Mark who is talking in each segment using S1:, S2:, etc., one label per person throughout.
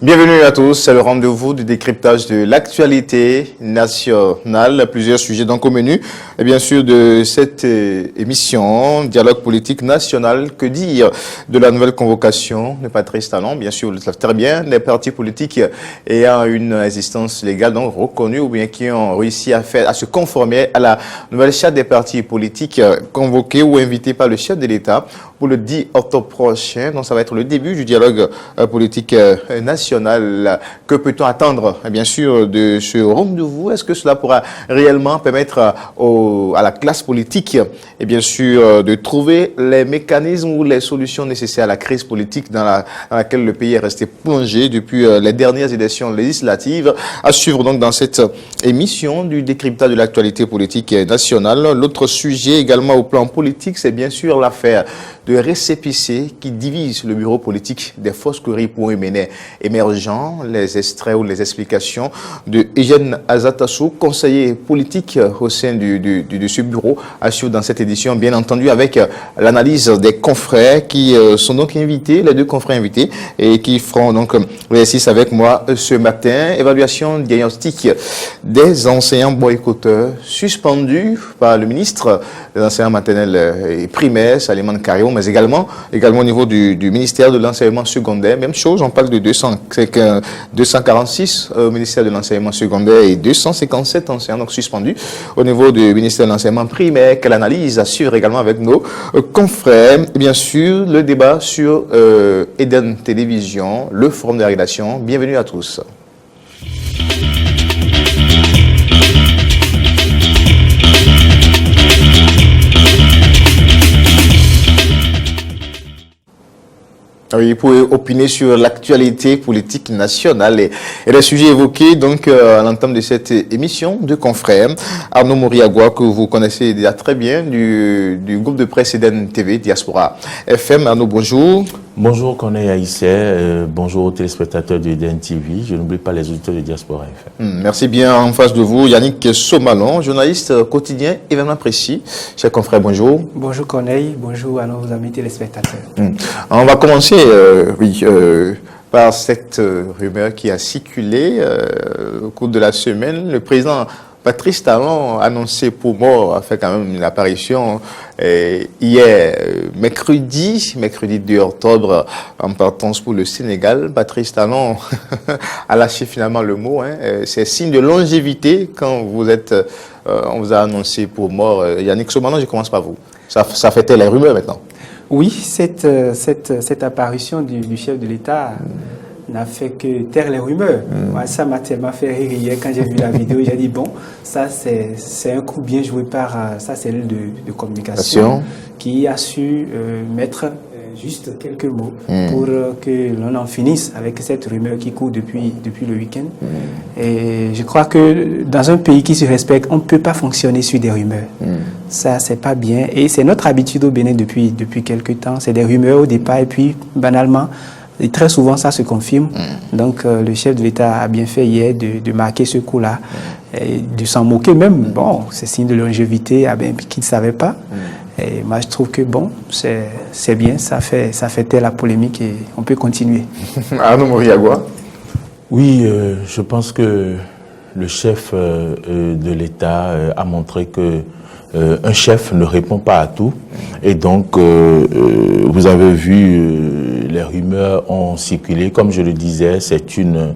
S1: Bienvenue à tous, c'est le rendez-vous du décryptage de l'actualité nationale. Plusieurs sujets donc au menu. Et bien sûr de cette émission, Dialogue politique national, que dire de la nouvelle convocation de Patrice Talon. Bien sûr, vous le savez très bien, les partis politiques ayant une existence légale donc reconnue ou bien qui ont réussi à se conformer à la nouvelle charte des partis politiques convoqués ou invités par le chef de l'État pour le 10 octobre prochain. Donc ça va être le début du dialogue politique national. Que peut-on attendre, bien sûr, de ce rendez-vous? Est-ce que cela pourra réellement permettre à la classe politique, et bien sûr, de trouver les mécanismes ou les solutions nécessaires à la crise politique dans laquelle le pays est resté plongé depuis les dernières élections législatives? À suivre donc dans cette émission du décryptage de l'actualité politique nationale. L'autre sujet également au plan politique, c'est bien sûr l'affaire de récépissé qui divise le bureau politique des Fosqueries pour émergents. Les extraits ou les explications de Eugène Azatassou, conseiller politique au sein de ce bureau, à suivre dans cette édition, bien entendu, avec l'analyse des confrères qui sont donc invités, les deux confrères invités, et qui feront donc l'exercice avec moi ce matin. Évaluation diagnostique des enseignants boycotteurs suspendus par le ministre des enseignants maternels et primaires, Salimane Kario, mais également au niveau du ministère de l'enseignement secondaire. Même chose, on parle de 246 au ministère de l'enseignement secondaire et 257 enseignants donc suspendus au niveau du ministère de l'enseignement primaire. Quelle analyse assure également avec nos confrères. Et bien sûr, le débat sur Eden Télévision, le forum de la rédaction. Bienvenue à tous. Oui, pour opiner sur l'actualité politique nationale et les sujets évoqués donc à l'entame de cette émission de confrères. Arnaud Moriagua, que vous connaissez déjà très bien, du groupe de presse Eden TV, Diaspora FM. Arnaud, bonjour.
S2: Bonjour Corneille Haïssé, bonjour aux téléspectateurs de Eden TV, je n'oublie pas les auditeurs de Diaspora FM.
S1: Merci bien. En face de vous, Yannick Somalon, journaliste quotidien, événement précis. Chers confrères, bonjour.
S3: Bonjour Corneille, bonjour à nos amis téléspectateurs.
S1: On va commencer par cette rumeur qui a circulé au cours de la semaine. Le président Patrice Talon, annoncé pour mort, a fait quand même une apparition hier, mercredi 2 octobre, en partance pour le Sénégal. Patrice Talon a lâché finalement le mot. C'est signe de longévité quand on vous a annoncé pour mort. Yannick Somanon, je commence par vous. Ça fait taire les rumeurs maintenant.
S3: Oui, cette apparition du chef de l'État n'a fait que taire les rumeurs. Moi, ça m'a tellement fait rire hier quand j'ai vu la vidéo. J'ai dit, bon, ça c'est un coup bien joué par sa cellule de communication qui a su mettre juste quelques mots pour que l'on en finisse avec cette rumeur qui court depuis le week-end. Et je crois que dans un pays qui se respecte, on ne peut pas fonctionner sur des rumeurs. Ça, c'est pas bien. Et c'est notre habitude au Bénin depuis quelques temps. C'est des rumeurs au départ et puis, banalement, et très souvent, ça se confirme. Donc, le chef de l'État a bien fait hier de marquer ce coup-là, et de s'en moquer même. Bon, c'est signe de longévité, qui ne savait pas. Et moi, je trouve que bon, c'est bien, ça fait taire la polémique et on peut continuer.
S1: Arnaud Moriagua.
S2: Oui, je pense que le chef de l'État a montré que un chef ne répond pas à tout. Et donc, vous avez vu, les rumeurs ont circulé. Comme je le disais, c'est une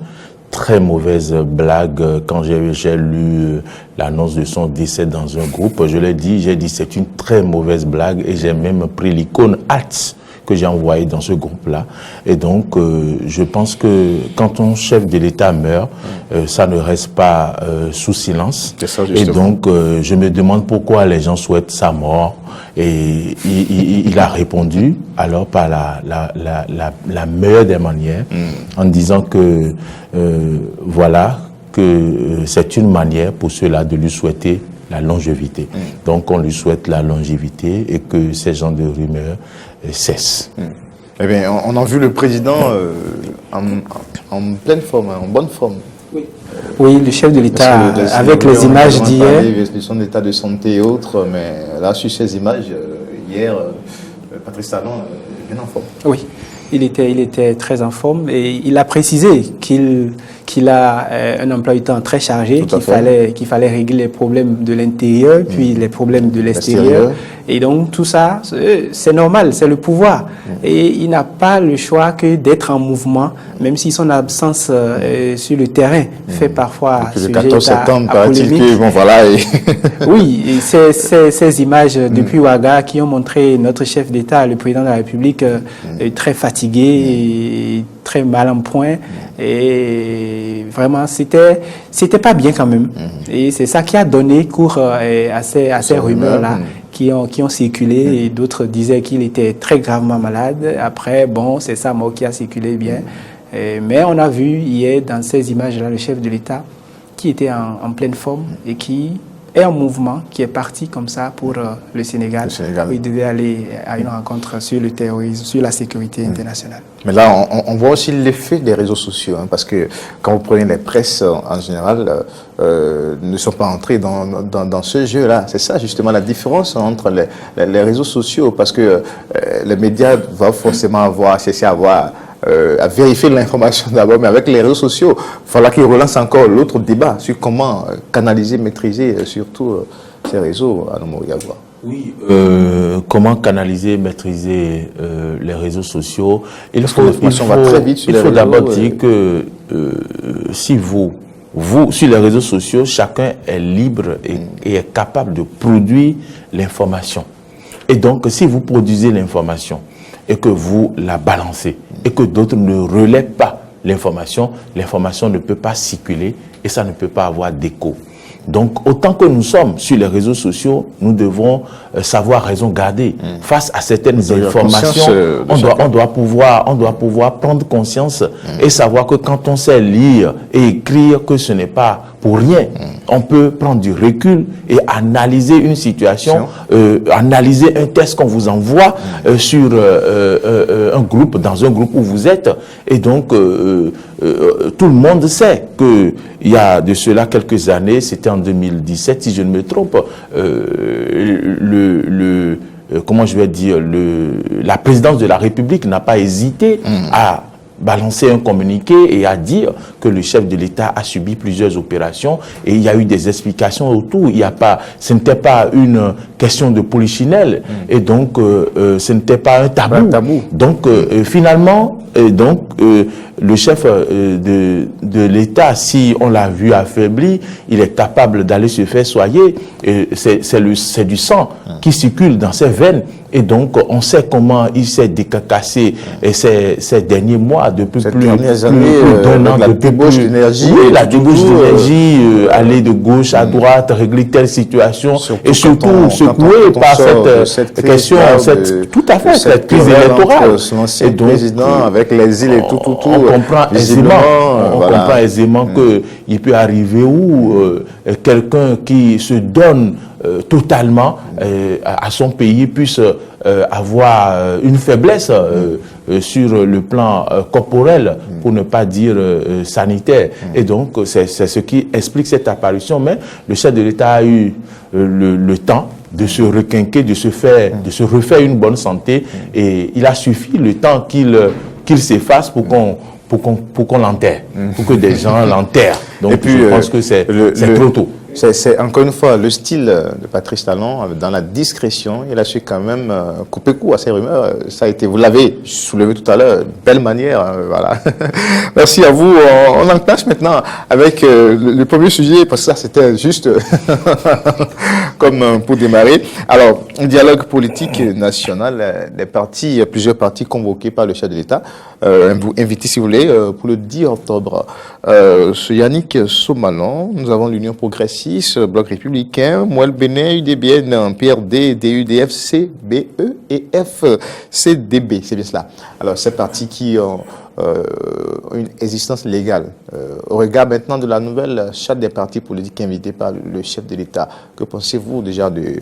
S2: très mauvaise blague. Quand j'ai lu l'annonce de son décès dans un groupe, j'ai dit c'est une très mauvaise blague et j'ai même pris l'icône hâte que j'ai envoyé dans ce groupe-là. Et donc, je pense que quand un chef de l'État meurt, ça ne reste pas sous silence. Ça, et donc, je me demande pourquoi les gens souhaitent sa mort. Et il a répondu alors par la meilleure des manières, en disant que voilà, que c'est une manière pour ceux-là de lui souhaiter la longévité. Donc on lui souhaite la longévité et que ces genres de rumeurs cessent.
S1: Eh bien, on a vu le président en pleine forme, en bonne forme.
S3: Oui, le chef de l'État, avec les images d'hier.
S1: De son état de santé et autres, mais là, sur ces images, hier, Patrice Talon est bien en forme.
S3: Oui. il était très en forme et il a précisé qu'il a un emploi du temps très chargé, qu'il fallait régler les problèmes de l'intérieur, puis les problèmes de l'extérieur. Et donc tout ça, c'est normal, c'est le pouvoir. Et il n'a pas le choix que d'être en mouvement, même si son absence sur le terrain fait parfois
S1: le 14 septembre, paraît-il que, bon voilà.
S3: Oui, et ces images depuis Ouaga qui ont montré notre chef d'État, le président de la République, très fatigué et très mal en point. Et vraiment, c'était pas bien quand même. Et c'est ça qui a donné cours à ces rumeurs-là qui ont circulé. Et d'autres disaient qu'il était très gravement malade. Après, bon, c'est ça, mot qui a circulé bien. Mais on a vu hier dans ces images-là le chef de l'État qui était en pleine forme et qui est en mouvement, qui est parti comme ça pour le Sénégal. Où il devait aller à une rencontre sur le terrorisme, sur la sécurité internationale.
S1: Mais là, on voit aussi l'effet des réseaux sociaux, hein, parce que quand vous prenez les presses en général, ne sont pas entrés dans ce jeu-là. C'est ça justement la différence entre les réseaux sociaux, parce que les médias vont forcément cesser à vérifier l'information d'abord, mais avec les réseaux sociaux, il faudra qu'ils relancent encore l'autre débat sur comment canaliser, maîtriser surtout ces réseaux à Nomoriagua.
S2: Oui, comment canaliser, maîtriser les réseaux sociaux. Il faut d'abord dire que si vous, sur les réseaux sociaux, chacun est libre et est capable de produire l'information. Et donc, si vous produisez l'information et que vous la balancez et que d'autres ne relaient pas l'information ne peut pas circuler et ça ne peut pas avoir d'écho. Donc, autant que nous sommes sur les réseaux sociaux, nous devons savoir raison garder. Face à certaines informations, on doit pouvoir prendre conscience et savoir que quand on sait lire et écrire, que ce n'est pas pour rien. On peut prendre du recul et analyser une situation, analyser un test qu'on vous envoie sur un groupe, dans un groupe où vous êtes. Et donc, tout le monde sait qu'il y a de cela quelques années, c'était en 2017, si je ne me trompe, comment je vais dire, la présidence de la République n'a pas hésité à balancer un communiqué et à dire que le chef de l'État a subi plusieurs opérations et il y a eu des explications autour. Ce n'était pas une question de polichinelle et donc ce n'était pas un tabou. Donc finalement, le chef de l'État, si on l'a vu affaibli, il est capable d'aller se faire soigner. C'est du sang qui circule dans ses veines. Et donc, on sait comment il s'est décacassé ces derniers mois, depuis plus d'un an,
S1: la débauche d'énergie.
S2: Oui, la débauche d'énergie, aller de gauche à droite, régler telle situation, et surtout secoué par cette question, tout à fait, cette crise électorale.
S1: Et donc, président, avec les îles et tout.
S2: On comprend aisément qu'il peut arriver où quelqu'un qui se donne totalement à son pays puisse avoir une faiblesse sur le plan corporel, pour ne pas dire sanitaire. Et donc, c'est ce qui explique cette apparition. Mais le chef de l'État a eu le temps de se requinquer, de se refaire une bonne santé. Et il a suffi le temps qu'il s'efface pour qu'on l'enterre, pour que des gens l'enterrent. Donc, je pense que c'est trop tôt.
S1: C'est encore une fois le style de Patrice Talon, dans la discrétion. Il a su quand même couper court à ces rumeurs. Ça a été, vous l'avez soulevé tout à l'heure, de belle manière. Voilà. Merci à vous. On enclenche maintenant avec le premier sujet, parce que ça c'était juste comme pour démarrer. Alors, un dialogue politique national, plusieurs partis convoqués par le chef de l'État, invités si vous voulez, pour le 10 octobre. Ce Yannick Somalon, nous avons l'Union progressiste, Bloc républicain, Mouel Bénin, UDBN, PRD, DUDF, CBE et FCDB. C'est bien cela. Alors, ces partis qui ont une existence légale. Au regard maintenant de la nouvelle charte des partis politiques invités par le chef de l'État, que pensez-vous déjà de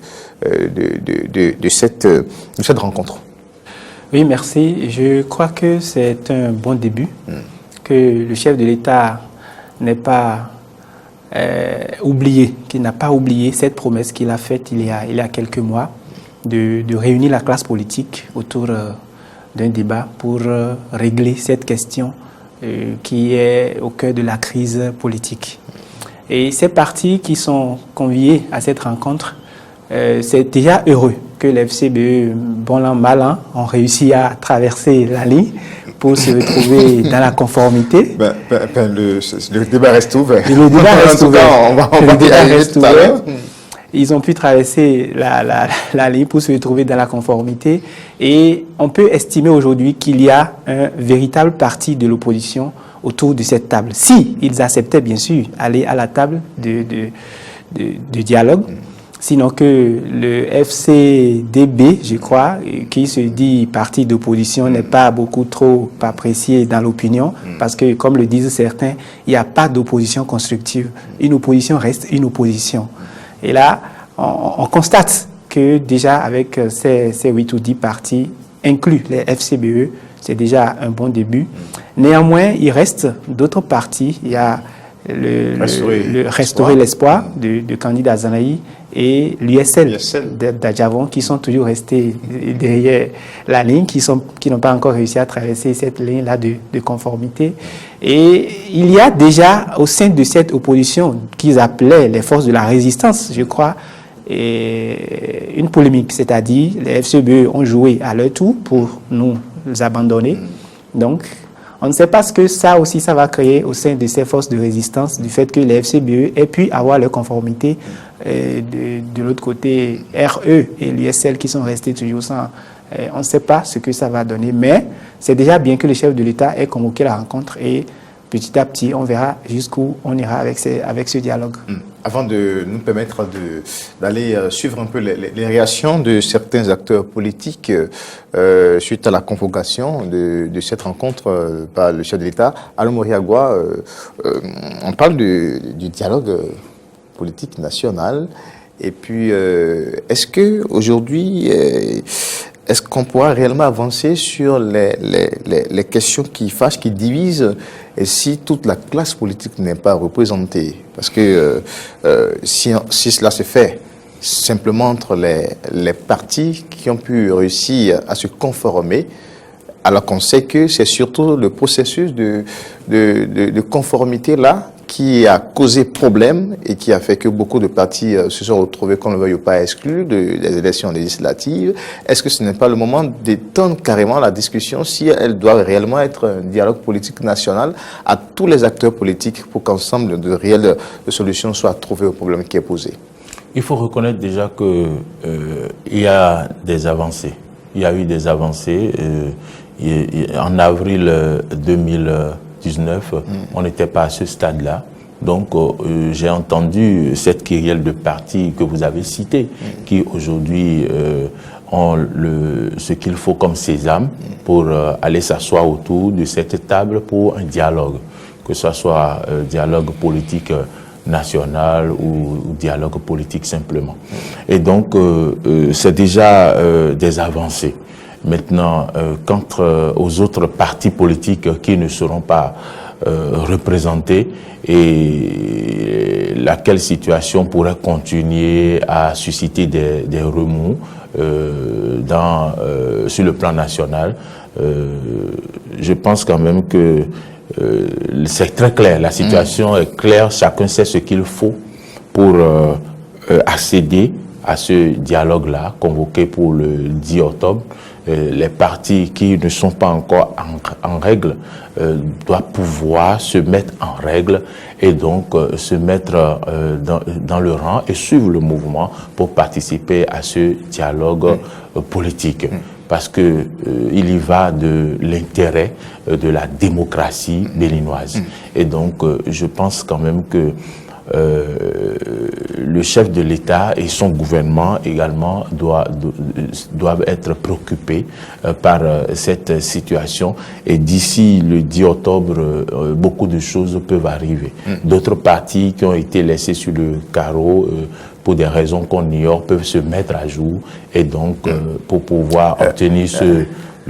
S1: cette rencontre?
S3: Oui, merci. Je crois que c'est un bon début, que le chef de l'État n'est pas oublié, qu'il n'a pas oublié cette promesse qu'il a faite il y a quelques mois de réunir la classe politique autour d'un débat pour régler cette question qui est au cœur de la crise politique. Et ces partis qui sont conviés à cette rencontre, c'est déjà heureux que les FCBE, bon an, mal an, ont réussi à traverser la ligne pour se retrouver dans la conformité.
S1: Le débat reste ouvert.
S3: Le débat reste ouvert.
S1: On va
S3: reste ouvert. Ils ont pu traverser la ligne pour se retrouver dans la conformité. Et on peut estimer aujourd'hui qu'il y a un véritable parti de l'opposition autour de cette table. Si ils acceptaient, bien sûr, aller à la table de dialogue, sinon que le FCDB, je crois, qui se dit parti d'opposition, n'est pas beaucoup trop apprécié dans l'opinion, parce que, comme le disent certains, il n'y a pas d'opposition constructive. Une opposition reste une opposition. Et là, on constate que déjà avec ces 8 ou 10 partis, inclus les FCBE, c'est déjà un bon début. Néanmoins, il reste d'autres partis. Il y a Restaurer l'espoir de candidat Zanaï et l'USL d'Adjavon qui sont toujours restés derrière la ligne, qui n'ont pas encore réussi à traverser cette ligne-là de conformité. Et il y a déjà au sein de cette opposition qu'ils appelaient les forces de la résistance, je crois, et une polémique, c'est-à-dire les FCBE ont joué à leur tour pour nous abandonner. Donc, on ne sait pas ce que ça aussi, ça va créer au sein de ces forces de résistance, du fait que les FCBE aient pu avoir leur conformité. De l'autre côté, RE et l'USL qui sont restés toujours sans. On ne sait pas ce que ça va donner, mais c'est déjà bien que le chef de l'État ait convoqué la rencontre et petit à petit, on verra jusqu'où on ira avec ce dialogue.
S1: Avant de nous permettre d'aller suivre un peu les réactions de certains acteurs politiques suite à la convocation de cette rencontre par le chef de l'État, Alain Moriagua, on parle du dialogue politique national. Et puis, est-ce qu'aujourd'hui, est-ce qu'on pourra réellement avancer sur les questions qui fâchent, qui divisent, et si toute la classe politique n'est pas représentée? Parce que si cela se fait simplement entre les partis qui ont pu réussir à se conformer, alors qu'on sait que c'est surtout le processus de conformité-là qui a causé problème et qui a fait que beaucoup de partis se sont retrouvés, qu'on ne le veuille pas, exclus des élections législatives. Est-ce que ce n'est pas le moment d'étendre carrément la discussion si elle doit réellement être un dialogue politique national à tous les acteurs politiques pour qu'ensemble de réelles solutions soient trouvées au problème qui est posé?
S2: Il faut reconnaître déjà qu'il y a des avancées. Il y a eu des avancées. En avril 2019, on n'était pas à ce stade-là. Donc, j'ai entendu cette kyrielle de partis que vous avez citée, qui aujourd'hui ont ce qu'il faut comme sésame pour aller s'asseoir autour de cette table pour un dialogue, que ce soit dialogue politique national ou dialogue politique simplement. Et donc, c'est déjà des avancées. Maintenant, quant aux autres partis politiques qui ne seront pas représentés et laquelle situation pourrait continuer à susciter des remous sur le plan national, je pense quand même que c'est très clair, la situation est claire, chacun sait ce qu'il faut pour accéder à ce dialogue-là, convoqué pour le 10 octobre. Les partis qui ne sont pas encore en règle doivent pouvoir se mettre en règle et donc se mettre dans le rang et suivre le mouvement pour participer à ce dialogue politique. Parce que il y va de l'intérêt de la démocratie béninoise. Et donc, je pense quand même que le chef de l'État et son gouvernement également doivent être préoccupés par cette situation. Et d'ici le 10 octobre, beaucoup de choses peuvent arriver. D'autres partis qui ont été laissés sur le carreau pour des raisons qu'on ignore peuvent se mettre à jour et donc pour pouvoir obtenir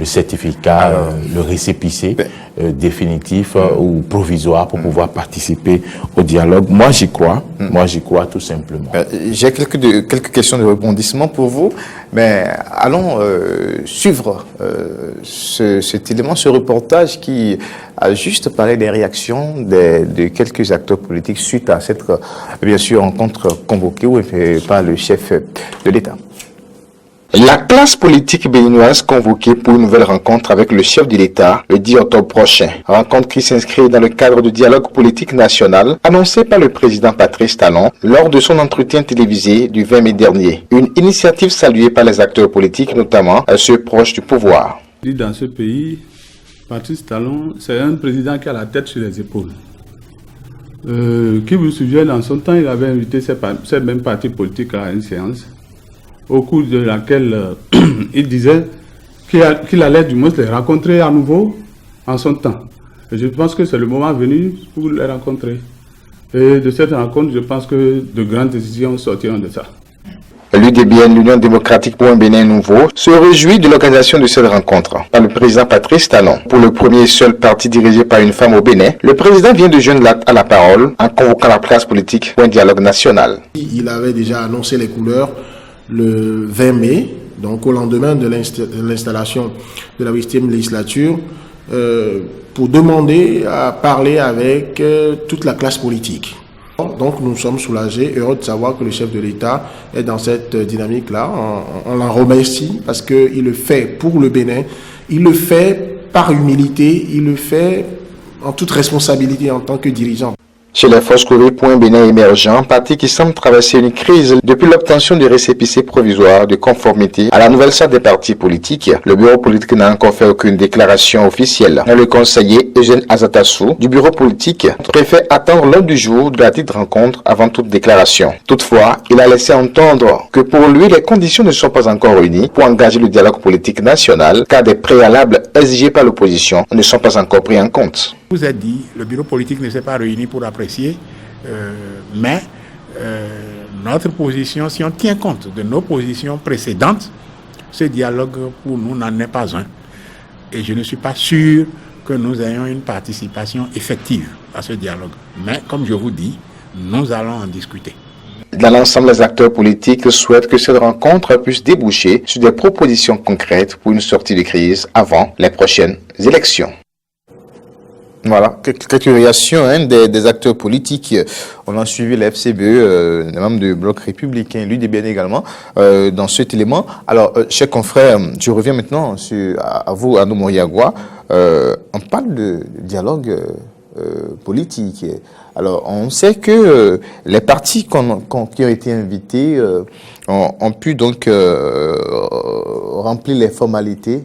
S2: le certificat, le récépissé définitif ou provisoire pour pouvoir participer au dialogue. Moi, j'y crois. Moi, j'y crois tout simplement.
S1: J'ai quelques questions de rebondissement pour vous, mais allons suivre cet élément, ce reportage qui a juste parlé des réactions de quelques acteurs politiques suite à cette, bien sûr, rencontre convoquée par le chef de l'État. La classe politique béninoise convoquée pour une nouvelle rencontre avec le chef de l'État le 10 octobre prochain. Rencontre qui s'inscrit dans le cadre du dialogue politique national annoncé par le président Patrice Talon lors de son entretien télévisé du 20 mai dernier. Une initiative saluée par les acteurs politiques, notamment ceux proches du pouvoir.
S4: Dans ce pays, Patrice Talon, c'est un président qui a la tête sur les épaules. Qui vous souvient, dans son temps, il avait invité ces mêmes partis politiques à une séance, au cours de laquelle il disait qu'il allait du moins les rencontrer à nouveau en son temps. Et je pense que c'est le moment venu pour les rencontrer. Et de cette rencontre, je pense que de grandes décisions sortiront de ça.
S1: L'UDBN, l'Union démocratique pour un Bénin nouveau, se réjouit de l'organisation de cette rencontre par le président Patrice Talon. Pour le premier et seul parti dirigé par une femme au Bénin, le président vient de joindre l'acte à la parole en convoquant la classe politique pour un dialogue national.
S5: Il avait déjà annoncé les couleurs le 20 mai, donc au lendemain de l'installation de la 8e législature, pour demander à parler avec toute la classe politique. Donc nous sommes soulagés, heureux de savoir que le chef de l'État est dans cette dynamique-là. On l'en remercie parce qu'il le fait pour le Bénin, il le fait par humilité, il le fait en toute responsabilité en tant que dirigeant.
S1: Chez les Forces Courrier pour un Bénin émergent, parti qui semble traverser une crise depuis l'obtention du récépissé provisoire de conformité à la nouvelle charte des partis politiques, le bureau politique n'a encore fait aucune déclaration officielle. Le conseiller Eugène Azatassou du bureau politique préfère attendre l'heure du jour de la dite rencontre avant toute déclaration. Toutefois, il a laissé entendre que pour lui, les conditions ne sont pas encore réunies pour engager le dialogue politique national, car des préalables exigés par l'opposition ne sont pas encore pris en compte.
S6: Vous a dit, le bureau politique ne s'est pas réuni pour apprécier, mais notre position, si on tient compte de nos positions précédentes, ce dialogue pour nous n'en est pas un. Et je ne suis pas sûr que nous ayons une participation effective à ce dialogue. Mais comme je vous dis, nous allons en discuter.
S1: Dans l'ensemble, les acteurs politiques souhaitent que cette rencontre puisse déboucher sur des propositions concrètes pour une sortie de crise avant les prochaines élections. Voilà, quelques réactions des acteurs politiques. On a suivi la FCBE, les membres du bloc républicain, l'UDBN également, dans cet élément. Alors, chers confrères, je reviens maintenant à vous, Arnaud Moriagua. On parle de dialogue politique. Alors, on sait que les partis qui ont été invités ont pu donc remplir les formalités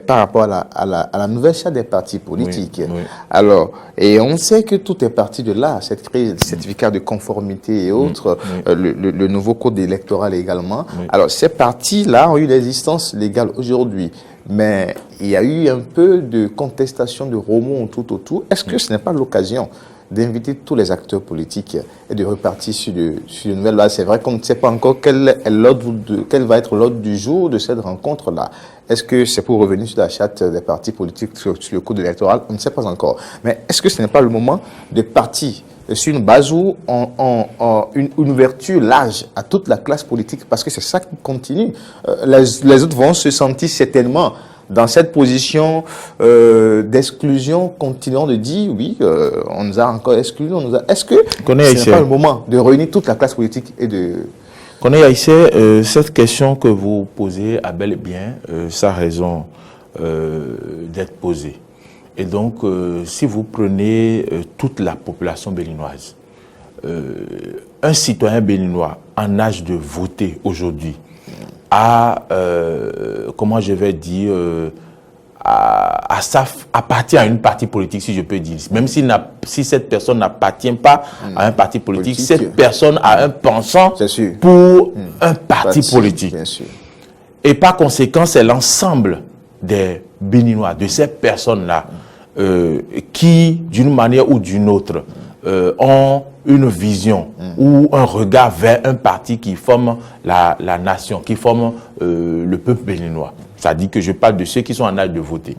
S1: par rapport à la nouvelle charte des partis politiques. Oui, oui. Alors, et on sait que tout est parti de là, cette crise, le certificat de conformité et autres, le nouveau code électoral également. Oui. Alors, ces partis-là ont eu l'existence légale aujourd'hui, mais il y a eu un peu de contestation, de remous tout autour. Est-ce que ce n'est pas l'occasion d'inviter tous les acteurs politiques et de repartir sur de nouvelles bases? C'est vrai qu'on ne sait pas encore quel va être l'ordre du jour de cette rencontre-là. Est-ce que c'est pour revenir sur la charte des partis politiques, sur le code électoral? On ne sait pas encore. Mais est-ce que ce n'est pas le moment de partir sur une base où une ouverture large à toute la classe politique? Parce que c'est ça qui continue. Les autres vont se sentir certainement dans cette position d'exclusion, continuant de dire oui, on nous a encore exclus. Est-ce que ce n'est pas le moment de réunir toute la classe politique et de...
S2: Koné Haïssé, cette question que vous posez a bel et bien sa raison d'être posée. Et donc, si vous prenez toute la population béninoise, un citoyen béninois en âge de voter aujourd'hui comment je vais dire, appartient à une partie politique, si je peux dire. Même si cette personne n'appartient pas à un parti politique, cette personne a un penchant pour un parti politique.
S1: Bien sûr.
S2: Et par conséquent, c'est l'ensemble des Béninois, de ces personnes-là, qui, d'une manière ou d'une autre, ont une vision ou un regard vers un parti qui forme la nation, qui forme le peuple béninois. C'est-à-dire que je parle de ceux qui sont en âge de voter.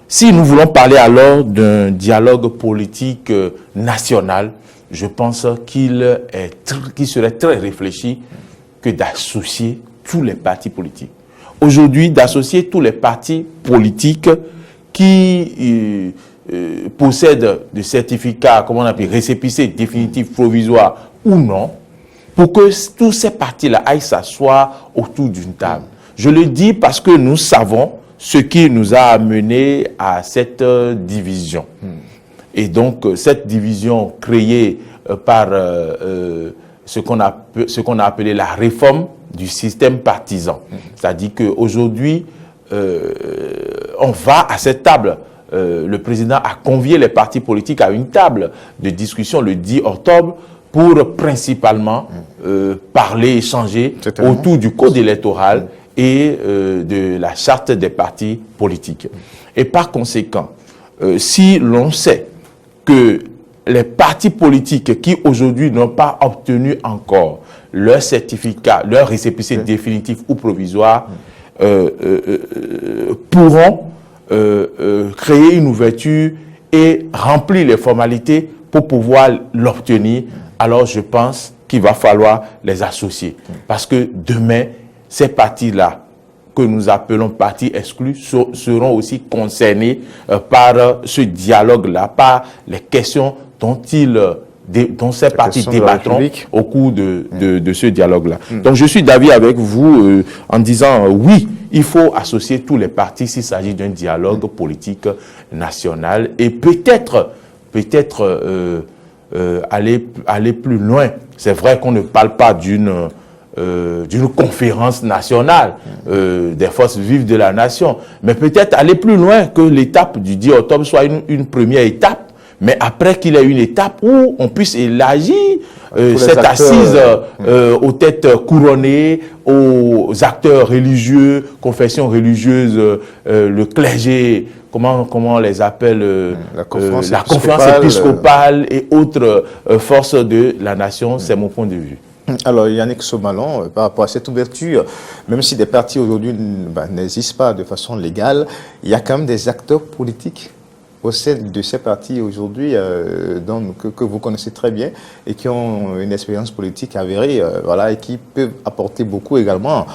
S2: Si nous voulons parler alors d'un dialogue politique national, je pense qu'il serait très réfléchi que d'associer tous les partis politiques. Aujourd'hui, d'associer tous les partis politiques qui possèdent des certificats, comment on appelle, récépissés définitifs, provisoires ou non, pour que tous ces partis-là aillent s'asseoir autour d'une table. Je le dis parce que nous savons ce qui nous a amené à cette division. Et donc, cette division créée par ce qu'on a appelé la réforme du système partisan. C'est-à-dire qu'aujourd'hui, on va à cette table. Le président a convié les partis politiques à une table de discussion le 10 octobre pour principalement parler, échanger autour du code électoral et de la charte des partis politiques. Et par conséquent, si l'on sait que les partis politiques qui aujourd'hui n'ont pas obtenu encore leur certificat, leur récépissé définitif ou provisoire, pourront créer une ouverture et remplir les formalités pour pouvoir l'obtenir, alors je pense qu'il va falloir les associer. Parce que demain, ces partis-là, que nous appelons partis exclus, seront aussi concernés par ce dialogue-là, par les questions dont ces partis débattront au cours de ce dialogue-là. Donc je suis d'avis avec vous en disant oui, il faut associer tous les partis s'il s'agit d'un dialogue politique national et peut-être aller plus loin. C'est vrai qu'on ne parle pas d'une conférence nationale des forces vives de la nation, mais peut-être aller plus loin que l'étape du 10 octobre soit une première étape, mais après qu'il y ait une étape où on puisse élargir cette assise aux têtes couronnées, aux acteurs religieux, confessions religieuses, le clergé, comment on les appelle, la conférence épiscopale et autres forces de la nation, c'est mon point de vue.
S1: Alors Yannick Somalon, par rapport à cette ouverture, même si des partis aujourd'hui n'existent pas de façon légale, il y a quand même des acteurs politiques au sein de ces partis aujourd'hui que vous connaissez très bien et qui ont une expérience politique avérée, voilà, et qui peuvent apporter beaucoup également,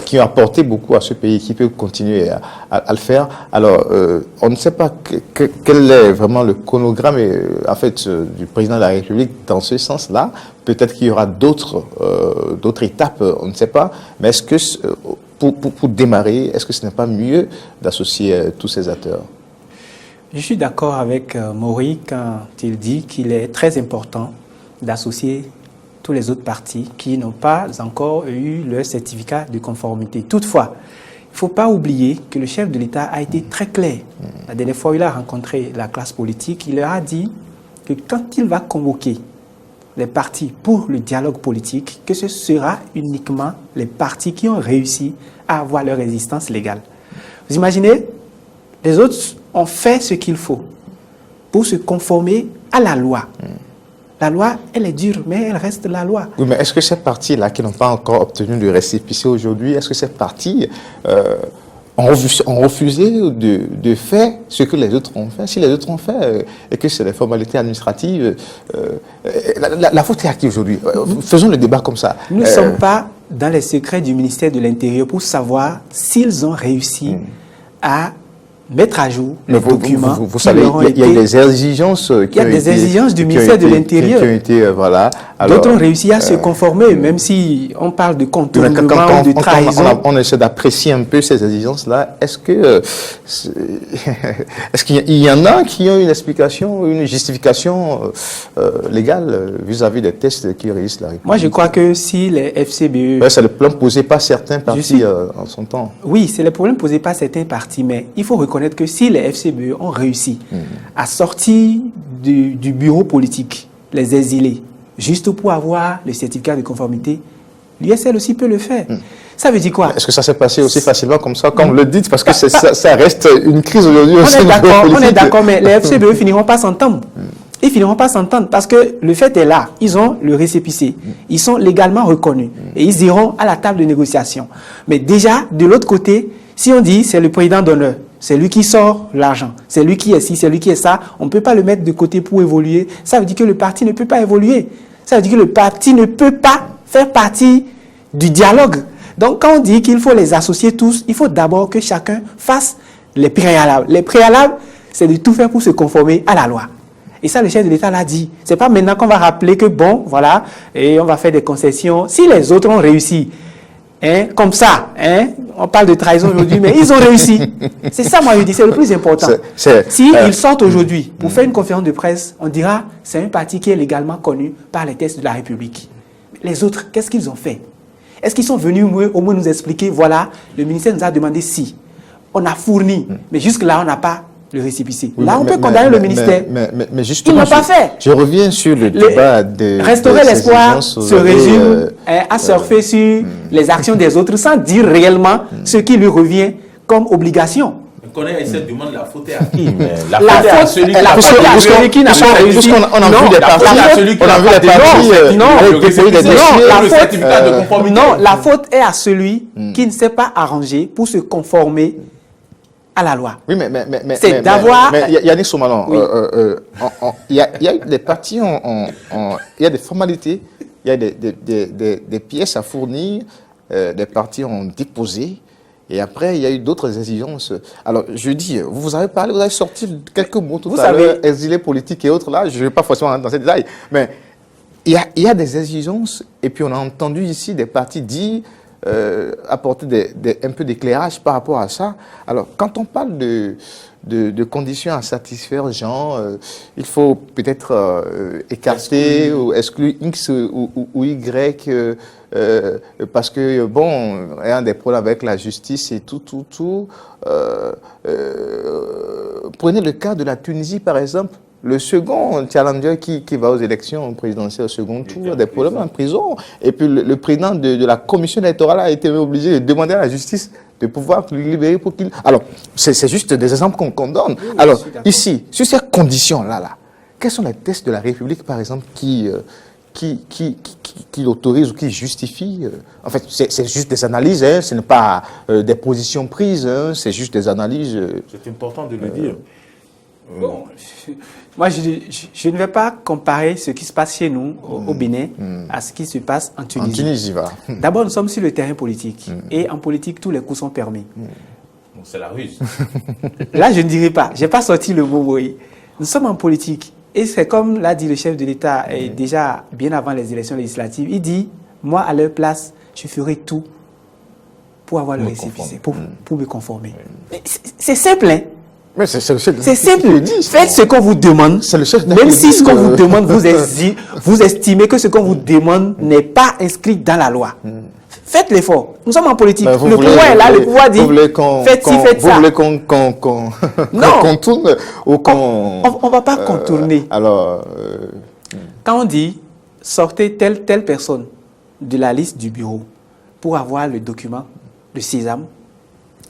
S1: qui ont apporté beaucoup à ce pays, qui peuvent continuer à le faire. Alors, on ne sait pas quel est vraiment le chronogramme en fait, du président de la République dans ce sens-là. Peut-être qu'il y aura d'autres étapes, on ne sait pas. Mais est-ce que, pour démarrer, est-ce que ce n'est pas mieux d'associer tous ces acteurs ?
S3: Je suis d'accord avec Maury quand il dit qu'il est très important d'associer tous les autres partis qui n'ont pas encore eu leur certificat de conformité. Toutefois, il ne faut pas oublier que le chef de l'État a été très clair. La dernière fois, il a rencontré la classe politique, il leur a dit que quand il va convoquer les partis pour le dialogue politique, que ce sera uniquement les partis qui ont réussi à avoir leur existence légale. Vous imaginez, les autres ont fait ce qu'il faut pour se conformer à la loi. La loi, elle est dure, mais elle reste la loi.
S1: Oui, mais est-ce que ces partis-là qui n'ont pas encore obtenu de récépissé aujourd'hui, est-ce que ces partis ont refusé de faire ce que les autres ont fait? Si les autres ont fait et que c'est des formalités administratives, la faute est à qui aujourd'hui? Faisons le débat comme ça.
S3: Nous ne sommes pas dans les secrets du ministère de l'Intérieur pour savoir s'ils ont réussi à mettre à jour les documents.
S1: Vous savez, il y a des exigences
S3: du ministère de l'Intérieur.
S1: Voilà.
S3: D'autres ont réussi à se conformer, même si on parle de contournement, de trahison.
S1: On essaie d'apprécier un peu ces exigences-là. Est-ce qu'il y en a qui ont une explication, une justification légale vis-à-vis des tests qui régissent la République?
S3: Moi, je crois que si les FCBE...
S1: c'est le problème posé par certains partis en son temps.
S3: Oui, c'est le problème posé par certains partis, mais il faut reconnaître que si les FCBE ont réussi à sortir du bureau politique, les exilés, juste pour avoir le certificat de conformité, l'USL aussi peut le faire. Ça veut dire quoi?
S1: Est-ce que ça s'est passé aussi facilement comme ça, comme vous le dites? Parce que ça reste une crise aujourd'hui.
S3: On est d'accord, mais les FCBE finiront pas s'entendre. Ils finiront pas s'entendre parce que le fait est là. Ils ont le récépissé. Ils sont légalement reconnus. Et ils iront à la table de négociation. Mais déjà, de l'autre côté, si on dit c'est le président d'honneur, c'est lui qui sort l'argent, c'est lui qui est ci, c'est lui qui est ça, on ne peut pas le mettre de côté pour évoluer. Ça veut dire que le parti ne peut pas évoluer. Ça veut dire que le parti ne peut pas faire partie du dialogue. Donc, quand on dit qu'il faut les associer tous, il faut d'abord que chacun fasse les préalables. Les préalables, c'est de tout faire pour se conformer à la loi. Et ça, le chef de l'État l'a dit. C'est pas maintenant qu'on va rappeler que bon, voilà, et on va faire des concessions. Si les autres ont réussi, comme ça, on parle de trahison aujourd'hui, mais ils ont réussi. C'est ça, moi, je dis, c'est le plus important. Si ils sortent aujourd'hui pour faire une conférence de presse, on dira, c'est un parti qui est légalement connu par les textes de la République. Les autres, qu'est-ce qu'ils ont fait? Est-ce qu'ils sont venus au moins nous expliquer, voilà, le ministère nous a demandé si. On a fourni, mais jusque-là, on n'a pas le récépissé.
S1: Oui,
S3: là, on peut condamner le ministère.
S1: Mais justement,
S3: ils n'ont pas fait.
S1: Je reviens sur le débat de...
S3: Restaurer l'espoir se résume à surfer sur les actions des autres sans dire réellement ce qui lui revient comme obligation.
S2: On demande la faute est à qui?
S3: La faute est à celui qui n'a pas réussi.
S1: On a vu des partis.
S3: Non, la faute est à celui qui ne s'est pas arrangé pour se conformer à la loi.
S1: Oui,
S3: c'est d'avoir...
S1: Yannick Soumalan, il y a des partis, il y a des formalités, il y a des pièces à fournir, des partis ont déposé. Et après, il y a eu d'autres exigences. Alors, je dis, vous avez parlé, vous avez sorti quelques mots tout à l'heure, exilés politiques et autres, là, je ne vais pas forcément rentrer dans ces détails, mais il y a des exigences, et puis on a entendu ici des partis dire, apporter un peu d'éclairage par rapport à ça. Alors, quand on parle de conditions à satisfaire, genre, il faut peut-être écarter ou exclure X ou Y, parce que, bon, il y a des problèmes avec la justice et tout. Prenez le cas de la Tunisie, par exemple. Le second challenger qui va aux élections présidentielles au second tour, des problèmes en prison. Et puis le président de la commission électorale a été obligé de demander à la justice de pouvoir le libérer pour qu'il... Alors, c'est juste des exemples qu'on donne. Oui, alors, ici, sur ces conditions-là, quels sont les tests de la République, par exemple, qui l'autorisent ou qui justifient en fait, c'est juste des analyses, ce n'est pas des positions prises, c'est juste des analyses.
S2: C'est important de le dire.
S3: Bon, moi, je ne vais pas comparer ce qui se passe chez nous, au Bénin, à ce qui se passe en Tunisie.
S1: En Tunisie, voilà.
S3: D'abord, nous sommes sur le terrain politique. Et en politique, tous les coups sont permis.
S2: Donc, c'est la ruse.
S3: Là, je ne dirais pas. Je n'ai pas sorti le mot oui. Nous sommes en politique. Et c'est comme l'a dit le chef de l'État, déjà bien avant les élections législatives. Il dit, moi, à leur place, je ferai tout pour avoir le récépissé, pour me conformer. C'est simple, hein? C'est simple. Faites ce qu'on vous demande. Même si ce qu'on vous demande, vous estimez que ce qu'on vous demande n'est pas inscrit dans la loi. Faites l'effort. Nous sommes en politique. Le pouvoir est là, le pouvoir dit faites ci, faites ça.
S1: Vous voulez qu'on contourne ou qu'on...
S3: On ne va pas contourner.
S1: Alors...
S3: Quand on dit sortez telle personne de la liste du bureau pour avoir le document de sésame,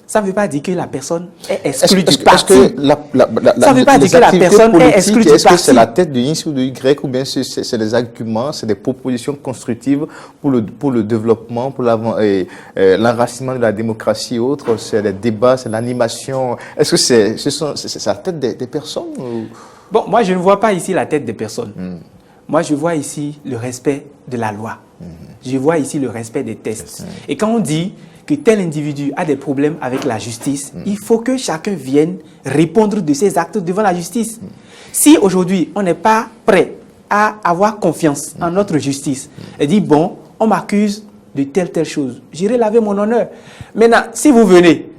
S3: ça ne veut pas dire que la personne est exclue du parti. Ça ne veut pas dire que la personne est exclue du parti.
S1: Est-ce que c'est la tête de X ou de Y ou bien c'est des arguments, c'est des propositions constructives pour le développement, pour l'enracinement de la démocratie et autres, c'est les débats, c'est l'animation. Est-ce que c'est la tête des personnes ou...
S3: Bon, moi je ne vois pas ici la tête des personnes. Moi je vois ici le respect de la loi. Je vois ici le respect des tests. Et quand on dit que tel individu a des problèmes avec la justice, il faut que chacun vienne répondre de ses actes devant la justice. Si aujourd'hui, on n'est pas prêt à avoir confiance en notre justice et dit, bon, on m'accuse de telle chose, j'irai laver mon honneur. Maintenant, si vous venez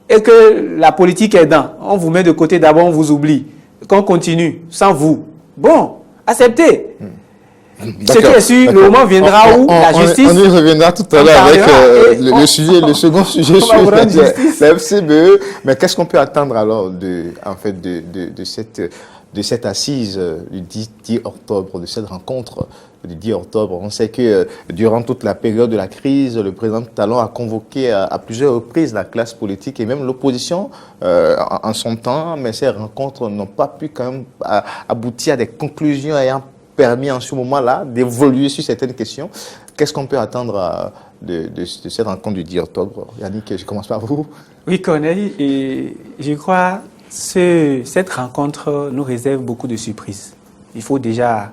S3: et que la politique est dans, on vous met de côté d'abord, on vous oublie, qu'on continue sans vous, bon, acceptez. Ce qui est sûr, le moment viendra où la justice...
S1: On y reviendra tout à l'heure avec le second sujet sur la FCBE. Mais qu'est-ce qu'on peut attendre alors de de cette assise du 10 octobre, de cette rencontre du 10 octobre. On sait que durant toute la période de la crise, le président Talon a convoqué à plusieurs reprises la classe politique et même l'opposition en son temps, mais ces rencontres n'ont pas pu quand même aboutir à des conclusions ayant permis en ce moment-là d'évoluer sur certaines questions. Qu'est-ce qu'on peut attendre de cette rencontre du 10 octobre? Yannick, je commence par vous.
S3: Oui, Corneille, et je crois que cette rencontre nous réserve beaucoup de surprises. Il faut déjà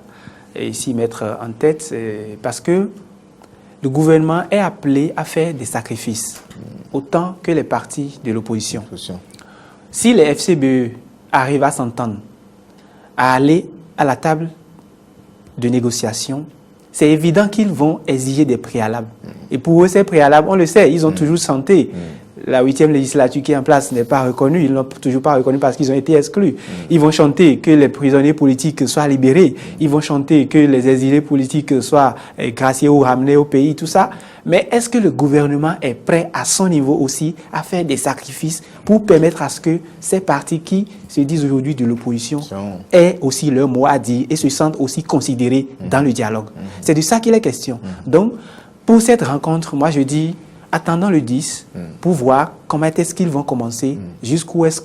S3: s'y mettre en tête parce que le gouvernement est appelé à faire des sacrifices, autant que les partis de l'opposition. Si les FCBE arrivent à s'entendre, à aller à la table de négociation, c'est évident qu'ils vont exiger des préalables. Et pour eux, ces préalables, on le sait, ils ont toujours chanté. La 8e législature qui est en place n'est pas reconnue. Ils ne l'ont toujours pas reconnue parce qu'ils ont été exclus. Ils vont chanter que les prisonniers politiques soient libérés. Ils vont chanter que les exilés politiques soient graciés ou ramenés au pays, tout ça. Mais est-ce que le gouvernement est prêt à son niveau aussi à faire des sacrifices pour permettre à ce que ces partis qui se disent aujourd'hui de l'opposition aient aussi leur mot à dire et se sentent aussi considérés dans le dialogue? C'est de ça qu'il est question. Donc, pour cette rencontre, moi je dis, attendons le 10 pour voir comment est-ce qu'ils vont commencer, jusqu'où est-ce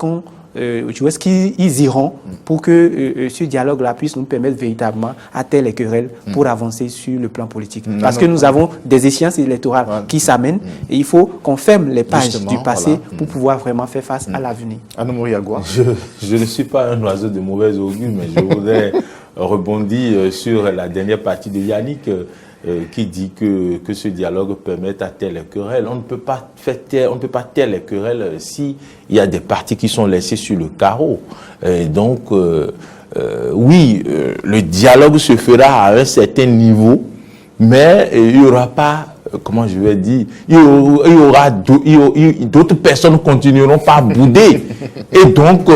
S3: qu'ils iront pour que ce dialogue-là puisse nous permettre véritablement à terre les querelles pour avancer sur le plan politique. Parce que nous avons des échéances électorales qui s'amènent et il faut qu'on ferme les pages du passé pour pouvoir vraiment faire face à l'avenir.
S2: Je ne suis pas un oiseau de mauvaise augure, mais je voudrais rebondir sur la dernière partie de Yannick. Qui dit que ce dialogue permet à taire les querelles. On ne peut pas taire les querelles s'il y a des partis qui sont laissés sur le carreau. Donc, oui, le dialogue se fera à un certain niveau, mais il n'y aura pas, comment je vais dire, d'autres personnes continueront pas à bouder. Et donc,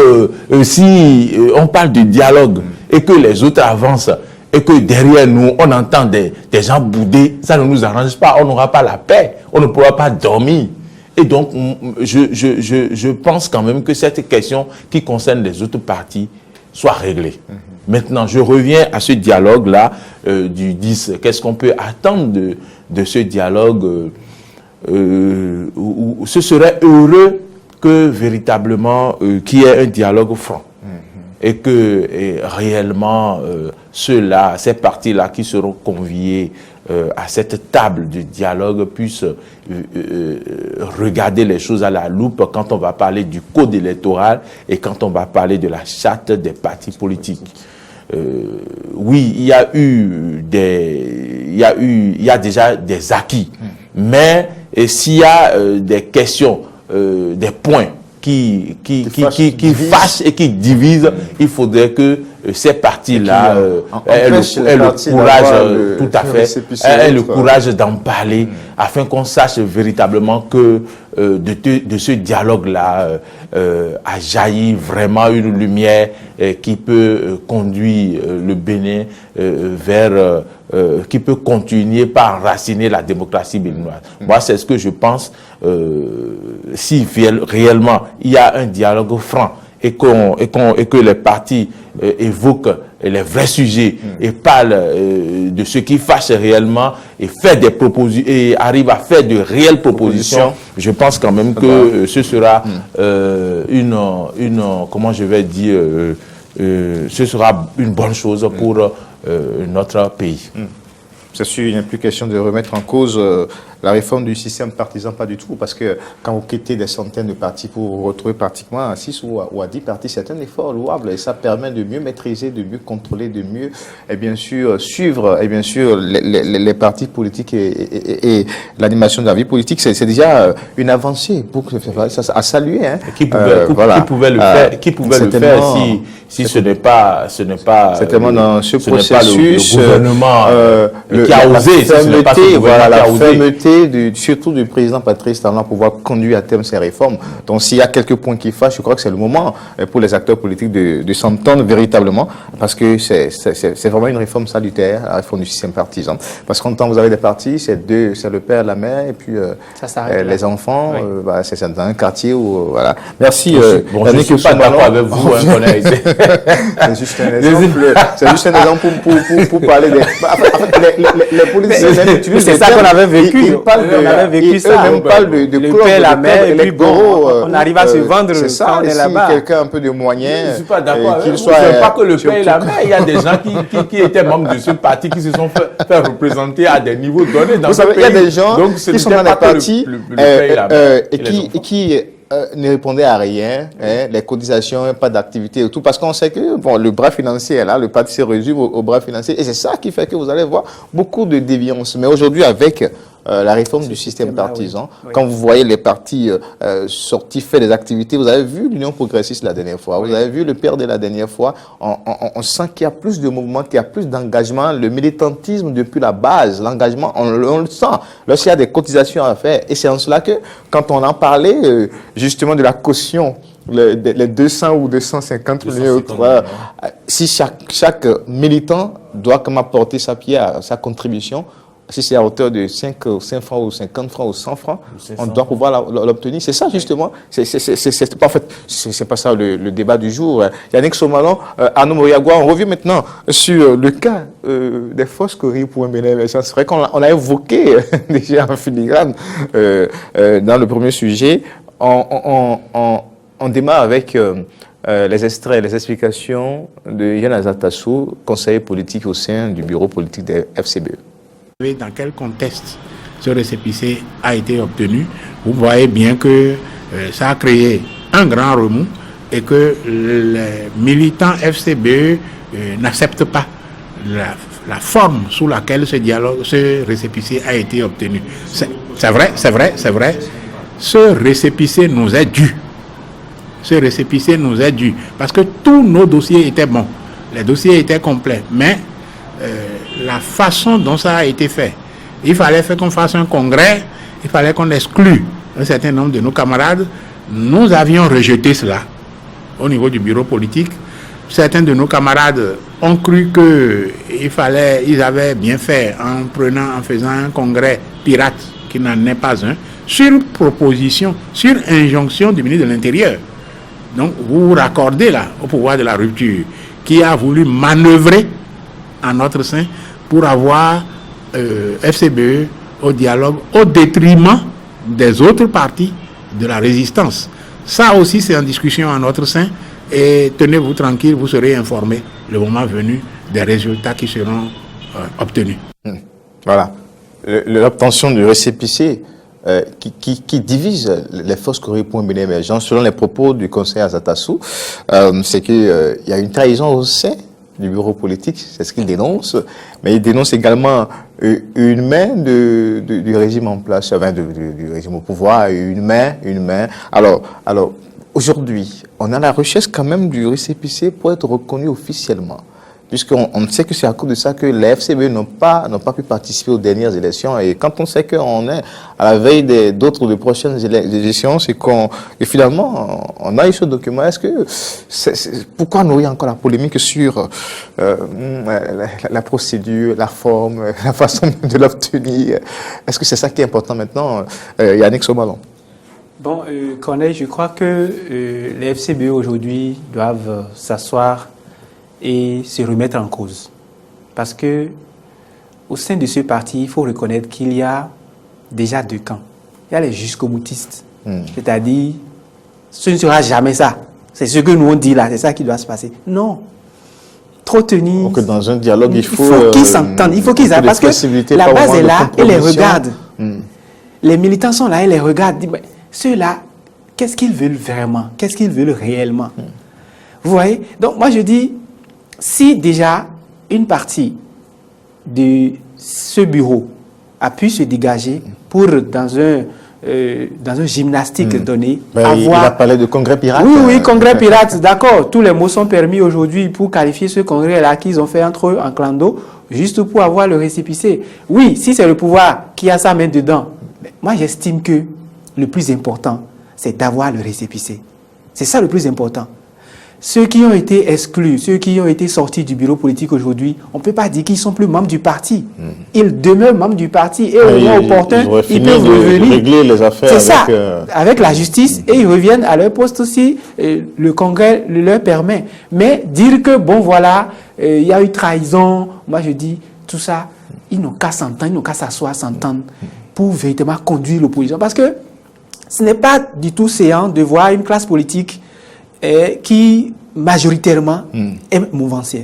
S2: si on parle de dialogue et que les autres avancent, et que derrière nous, on entend des gens bouder, ça ne nous arrange pas, on n'aura pas la paix, on ne pourra pas dormir. Et donc, je pense quand même que cette question qui concerne les autres partis soit réglée. Maintenant, je reviens à ce dialogue-là du 10. Qu'est-ce qu'on peut attendre de ce dialogue où ce serait heureux que véritablement qu'il y ait un dialogue franc. Et que réellement, ces partis-là qui seront conviés à cette table de dialogue puissent regarder les choses à la loupe quand on va parler du code électoral et quand on va parler de la charte des partis politiques. Oui, il y a déjà des acquis, mais s'il y a des questions, des points qui fâchent et qui divisent, il faudrait que ces partis-là aient le courage, tout à fait, aient le courage d'en parler, afin qu'on sache véritablement que de ce dialogue-là a jailli vraiment une lumière qui peut conduire le Bénin vers, qui peut continuer par enraciner la démocratie béninoise. Moi, c'est ce que je pense. Si réellement il y a un dialogue franc et que les partis évoquent les vrais sujets et parlent de ce qui fâche réellement et fait des propositions et arrivent à faire de réelles propositions, je pense quand même que ce sera comment je vais dire, ce sera une bonne chose pour notre pays.
S1: C'est sûr, il n'est plus question de remettre en cause la réforme du système partisan, pas du tout, parce que quand vous quittez des centaines de partis pour vous retrouver pratiquement à 6 ou à 10 partis, c'est un effort louable et ça permet de mieux maîtriser, de mieux contrôler, de mieux, et bien sûr, suivre, et bien sûr, les partis politiques et l'animation de la vie politique. C'est déjà une avancée pour à saluer. Hein.
S2: Qui pouvait le faire si ce n'est pas
S1: certainement dans ce processus
S2: le gouvernement qui a osé,
S1: la fermeté volonté surtout du président Patrice Talon à pouvoir conduire à terme ces réformes. Donc s'il y a quelques points qui fâchent, je crois que c'est le moment pour les acteurs politiques de s'entendre véritablement, parce que c'est vraiment une réforme salutaire, la réforme du système partisan. Parce qu'en temps vous avez des partis, c'est le père, la mère, et puis les enfants, oui. C'est dans un quartier où, voilà. Merci.
S2: Bon, je ne suis pas d'accord avec vous,
S1: c'est juste un exemple. C'est juste un exemple pour parler des... les politiciens,
S3: c'est ça qu'on avait vécu. On avait vécu ça.
S1: Même parle de
S3: le père, la mère, et puis bon, on arrive à se vendre
S1: c'est ça,
S3: quand on est là-bas.
S1: Quelqu'un un peu de moyen.
S2: Je ne suis pas d'accord avec vous.
S1: Ce
S2: n'est pas que le père et la mère. Il y a des gens qui étaient membres de ce parti qui se sont fait représenter à des niveaux donnés dans
S1: vous savez, il y a des gens qui sont dans des partis et qui ne répondaient à rien, les cotisations, pas d'activité et tout, parce qu'on sait que bon, le bras financier est là, le parti se résume au bras financier, et c'est ça qui fait que vous allez voir beaucoup de déviances. Mais aujourd'hui, avec la réforme du système partisan, oui. Quand vous voyez les partis sortis faire des activités, vous avez vu l'Union progressiste la dernière fois, vous avez vu le PRD la dernière fois, on sent qu'il y a plus de mouvement, qu'il y a plus d'engagement, le militantisme depuis la base, l'engagement, on le sent. Lorsqu'il y a des cotisations à faire, et c'est en cela que, quand on en parlait justement de la caution, les 200 ou 250 millions, si chaque militant doit comme apporter sa pierre, sa contribution, si c'est à hauteur de 5 francs ou 50 francs ou 100 francs, on doit pouvoir l'obtenir. C'est ça justement, c'est pas ça le débat du jour. Yannick Somalon, Arnaud Moriagua, on revient maintenant sur le cas des fausses courriers pour un bénéfice. C'est vrai qu'on a évoqué déjà en filigrane dans le premier sujet. On démarre avec les extraits, les explications de Yann Azatassou, conseiller politique au sein du bureau politique des FCBE.
S6: Dans quel contexte ce récépissé a été obtenu, vous voyez bien que ça a créé un grand remous et que les militants FCBE n'acceptent pas la forme sous laquelle ce récépissé a été obtenu. C'est vrai. Ce récépissé nous est dû. Parce que tous nos dossiers étaient bons. Les dossiers étaient complets. Mais la façon dont ça a été fait, il fallait qu'on fasse un congrès, il fallait qu'on exclue un certain nombre de nos camarades. Nous avions rejeté cela au niveau du bureau politique. Certains de nos camarades ont cru qu'ils avaient bien fait en faisant un congrès pirate qui n'en est pas un, sur proposition, sur injonction du ministre de l'Intérieur. Donc vous vous raccordez là au pouvoir de la rupture qui a voulu manœuvrer en notre sein pour avoir FCBE au dialogue au détriment des autres partis de la résistance. Ça aussi c'est en discussion en notre sein et tenez-vous tranquille, vous serez informés le moment venu des résultats qui seront obtenus.
S1: Voilà, l'obtention du récépissé qui divise les forces courriers pour un bien émergent, selon les propos du conseiller Azatassou, c'est qu'il y a une trahison au sein du bureau politique, c'est ce qu'il dénonce, mais il dénonce également une main du régime en place, enfin du régime au pouvoir, une main. Alors aujourd'hui, on a la recherche quand même du récépissé pour être reconnu officiellement, puisqu'on sait que c'est à cause de ça que les FCBE n'ont pas pu participer aux dernières élections. Et quand on sait qu'on est à la veille de prochaines élections, c'est et finalement, on a eu ce document. Pourquoi nourrir encore la polémique sur la procédure, la forme, la façon de l'obtenir? Est-ce que c'est ça qui est important maintenant, Yannick Somalon?
S3: Bon, Corneille, je crois que les FCBE aujourd'hui doivent s'asseoir et se remettre en cause. Parce que au sein de ce parti, il faut reconnaître qu'il y a déjà deux camps. Il y a les jusqu'au-boutistes, c'est-à-dire ce ne sera jamais ça. C'est ce que nous on dit là, c'est ça qui doit se passer. Non. Trop tenir.
S1: Donc dans un dialogue, il faut
S3: qu'ils s'entendent, il faut qu'ils aient, parce que la base est là et les regarde. Les militants sont là et les regardent. Ceux-là, qu'est-ce qu'ils veulent vraiment? Qu'est-ce qu'ils veulent réellement? Vous voyez? Donc moi je dis, si déjà une partie de ce bureau a pu se dégager pour, dans un gymnastique donné, avoir...
S1: Il a parlé de congrès pirate.
S3: Oui, congrès pirate, d'accord. Tous les mots sont permis aujourd'hui pour qualifier ce congrès-là qu'ils ont fait entre eux en clando, juste pour avoir le récépissé. Oui, si c'est le pouvoir qui a sa main dedans, moi j'estime que le plus important, c'est d'avoir le récépissé. C'est ça le plus important. Ceux qui ont été exclus, ceux qui ont été sortis du bureau politique aujourd'hui, on ne peut pas dire qu'ils ne sont plus membres du parti. Ils demeurent membres du parti et au moment opportun, ils peuvent revenir.
S1: Régler les affaires
S3: c'est ça, avec la justice, et ils reviennent à leur poste aussi. Le Congrès le leur permet. Mais dire que, bon voilà, il y a eu trahison, moi je dis, tout ça, ils n'ont qu'à s'entendre, ils n'ont qu'à s'asseoir, s'entendre pour véritablement conduire l'opposition. Parce que ce n'est pas du tout séant de voir une classe politique qui majoritairement est mouvancière.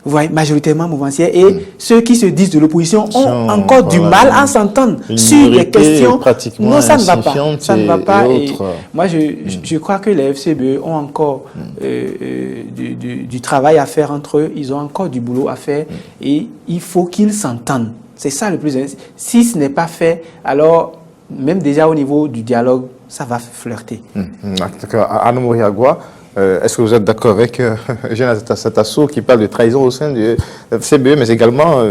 S3: Vous voyez, majoritairement mouvancière. Et ceux qui se disent de l'opposition ont encore du mal à s'entendre sur des questions. Non, ça ne va pas. Ça ne va pas. Et moi, je crois que les FCBE ont encore du travail à faire entre eux. Ils ont encore du boulot à faire. Et il faut qu'ils s'entendent. C'est ça le plus important. Si ce n'est pas fait, alors, même déjà au niveau du dialogue, ça va flirter.
S1: Anne Moriagua, est-ce que vous êtes d'accord avec Jonathan Satasso qui parle de trahison au sein du FCBE, mais également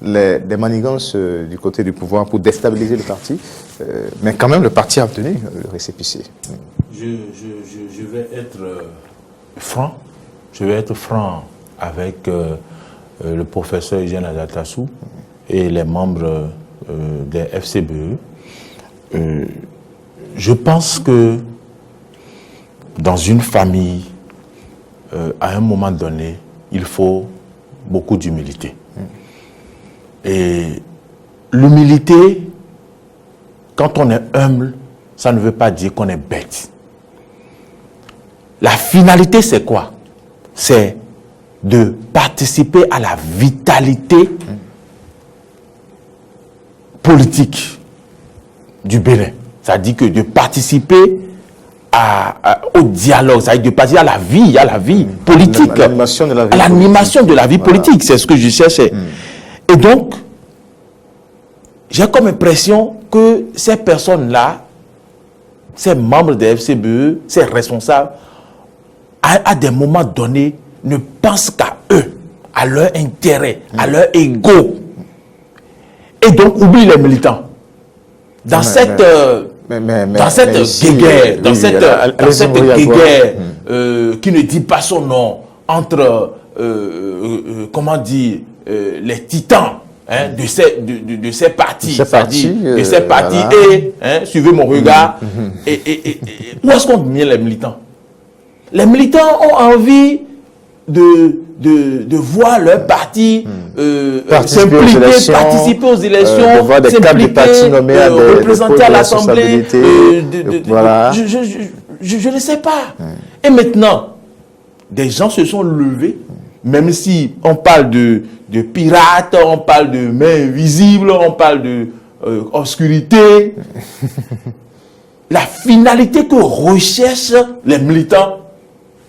S1: des manigances du côté du pouvoir pour déstabiliser le parti, mais quand même le parti a obtenu le récépissé.
S2: Je vais être franc. Je vais être franc avec le professeur Jonathan Satasso et les membres des FCBE. Je pense que dans une famille, à un moment donné, il faut beaucoup d'humilité. Et l'humilité, quand on est humble, ça ne veut pas dire qu'on est bête. La finalité, c'est quoi? C'est de participer à la vitalité politique du Bénin. C'est-à-dire que de participer au dialogue, c'est-à-dire de participer à la vie politique, à l'animation de la vie politique. C'est ce que je cherchais. Et donc, j'ai comme impression que ces personnes-là, ces membres des FCBE, ces responsables, à des moments donnés, ne pensent qu'à eux, à leur intérêt, à leur ego. Et donc, oublient les militants. Dans cette guéguerre qui ne dit pas son nom, entre, comment dire, les titans de ces partis, et, suivez mon regard, et où est-ce qu'on met les militants? Les militants ont envie de voir leur parti participer aux élections, s'impliquer, représenter à l'Assemblée. Voilà. Je ne sais pas. Et maintenant, des gens se sont levés, même si on parle de pirates, on parle de mains invisibles, on parle de obscurité. La finalité que recherchent les militants,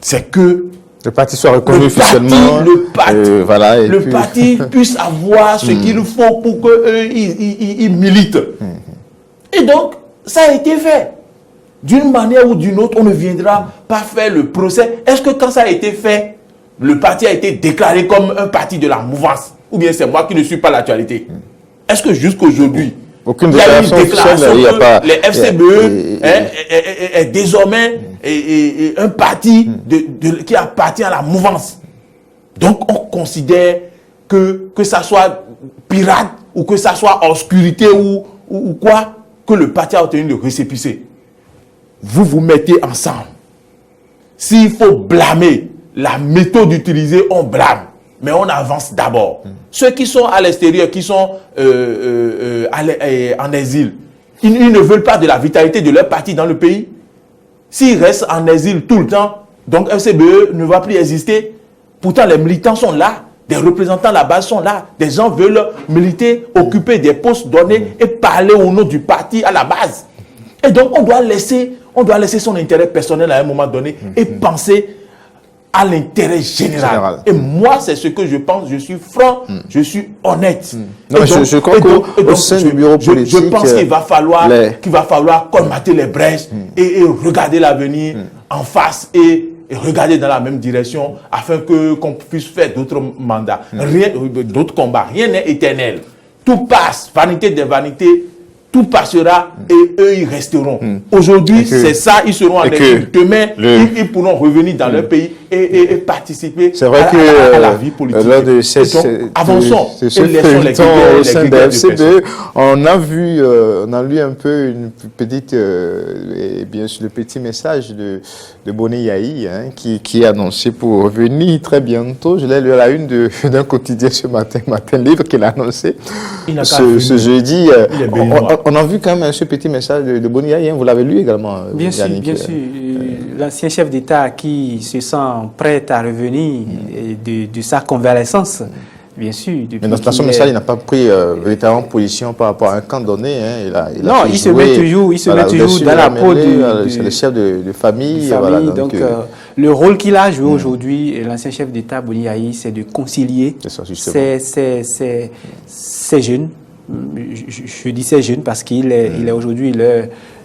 S2: c'est que
S1: le parti soit reconnu officiellement.
S2: Le parti puisse avoir ce qu'il faut pour qu'ils militent. Et donc, ça a été fait. D'une manière ou d'une autre, on ne viendra pas faire le procès. Est-ce que quand ça a été fait, le parti a été déclaré comme un parti de la mouvance? Ou bien c'est moi qui ne suis pas l'actualité? Est-ce que jusqu'aujourd'hui,
S1: aucune
S2: il y a eu une déclaration que les FCBE est désormais un parti qui appartient à la mouvance? Donc on considère que ça soit pirate ou que ça soit obscurité ou quoi, que le parti a obtenu le récépissé. Vous vous mettez ensemble. S'il faut blâmer la méthode utilisée, on blâme. Mais on avance d'abord. Ceux qui sont à l'extérieur, qui sont en exil, ils ne veulent pas de la vitalité de leur parti dans le pays. S'ils restent en exil tout le temps, donc FCBE ne va plus exister. Pourtant, les militants sont là, des représentants de la base sont là. Des gens veulent militer, occuper des postes donnés et parler au nom du parti à la base. Et donc, on doit laisser son intérêt personnel à un moment donné et penser à l'intérêt général. Et moi, c'est ce que je pense. Je suis franc, je suis honnête.
S1: Non, donc, je crois qu'au sein du bureau politique,
S2: je pense qu'il va falloir colmater les brèches et regarder l'avenir en face et regarder dans la même direction afin qu'on puisse faire d'autres mandats, d'autres combats. Rien n'est éternel. Tout passe. Vanité des vanités. tout passera et eux, ils resteront. Aujourd'hui, c'est ça, ils seront en exil. Demain, ils pourront revenir dans leur pays et participer à la vie politique.
S1: Lors de
S2: avançons.
S1: Ce feuilleton au sein de FCB, on a vu, on a lu un peu une petite, et bien sûr, le petit message de Boni Yahi, hein, qui est annoncé pour revenir très bientôt. Je l'ai lu à la une d'un quotidien ce matin livre qu'il a annoncé ce jeudi. On a vu quand même ce petit message de Boni Yahi, hein, vous l'avez lu également.
S3: Bien sûr, bien sûr. L'ancien chef d'État qui se sent prêt à revenir de sa convalescence, bien sûr.
S1: Mais dans son message, il n'a pas pris véritablement position par rapport à un camp donné. Hein.
S3: Il se met toujours dans la peau
S1: c'est le chef de famille.
S3: Donc, le rôle qu'il a joué aujourd'hui, l'ancien chef d'État Boni Yahi, c'est de concilier ces jeunes. Je dis ces jeunes parce qu'il est aujourd'hui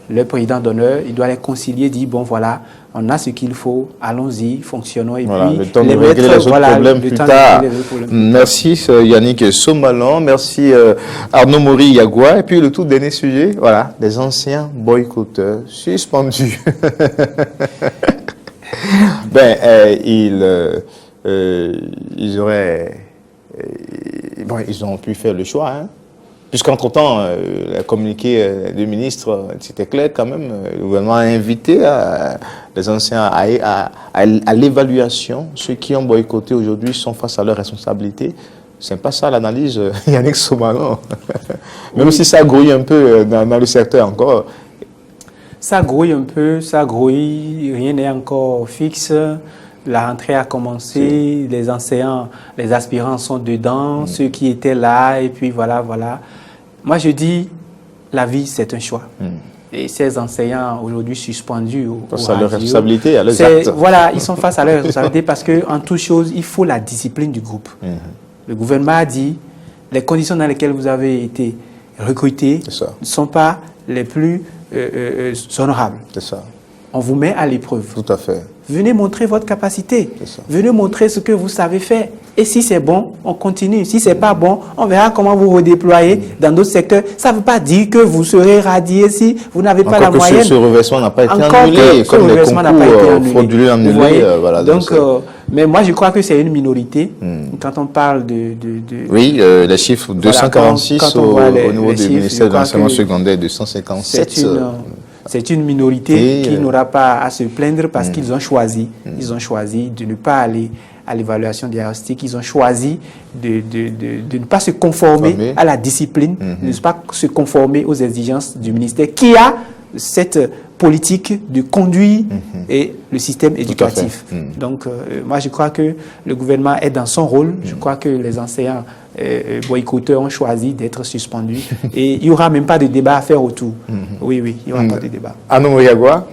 S3: le président d'honneur. Il doit les concilier, dire bon voilà, on a ce qu'il faut, allons-y, fonctionnons et puis
S1: le temps de régler les autres problèmes plus tard. Merci Yannick Somalon, merci Arnaud Mori Yagua, et puis le tout dernier sujet, voilà, des anciens boycotteurs suspendus. Ils ont pu faire le choix, hein. Puisqu'entre-temps, le communiqué du ministre, c'était clair quand même, le gouvernement a invité les anciens à l'évaluation. Ceux qui ont boycotté aujourd'hui sont face à leurs responsabilités. C'est pas ça l'analyse, Yannick Somalon. Même si ça grouille un peu dans le secteur encore.
S3: Ça grouille un peu, ça grouille, rien n'est encore fixe. La rentrée a commencé, les enseignants, les aspirants sont dedans, ceux qui étaient là, et puis voilà. Moi, je dis, la vie, c'est un choix. Et ces enseignants, aujourd'hui, suspendus
S1: face à leur responsabilité, à leurs actes.
S3: Voilà, ils sont face à leur responsabilité parce qu'en toute chose, il faut la discipline du groupe. Le gouvernement a dit, les conditions dans lesquelles vous avez été recrutés ne sont pas les plus honorables.
S1: C'est ça.
S3: On vous met à l'épreuve.
S1: Tout à fait.
S3: Venez montrer votre capacité. Venez montrer ce que vous savez faire. Et si c'est bon, on continue. Si ce n'est pas bon, on verra comment vous redéployer dans d'autres secteurs. Ça ne veut pas dire que vous serez radié si vous n'avez pas la moyenne.
S1: Ce reversement n'a pas été annulé, comme les concours frauduleux annulés.
S3: Donc, mais moi, je crois que c'est une minorité. Quand on parle de
S1: oui, les chiffres 246 au niveau du ministère de l'enseignement secondaire, 257.
S3: C'est une minorité qui n'aura pas à se plaindre parce qu'ils ont choisi. Ils ont choisi de ne pas aller à l'évaluation diagnostique. Ils ont choisi de ne pas se conformer à la discipline, de ne pas se conformer aux exigences du ministère qui a cette politique de conduire et le système éducatif. Donc, moi, je crois que le gouvernement est dans son rôle. Je crois que les enseignants boycotteurs ont choisi d'être suspendus. Et il n'y aura même pas de débat à faire autour. Oui, il n'y aura pas de débat.
S1: Arnaud Moriagua.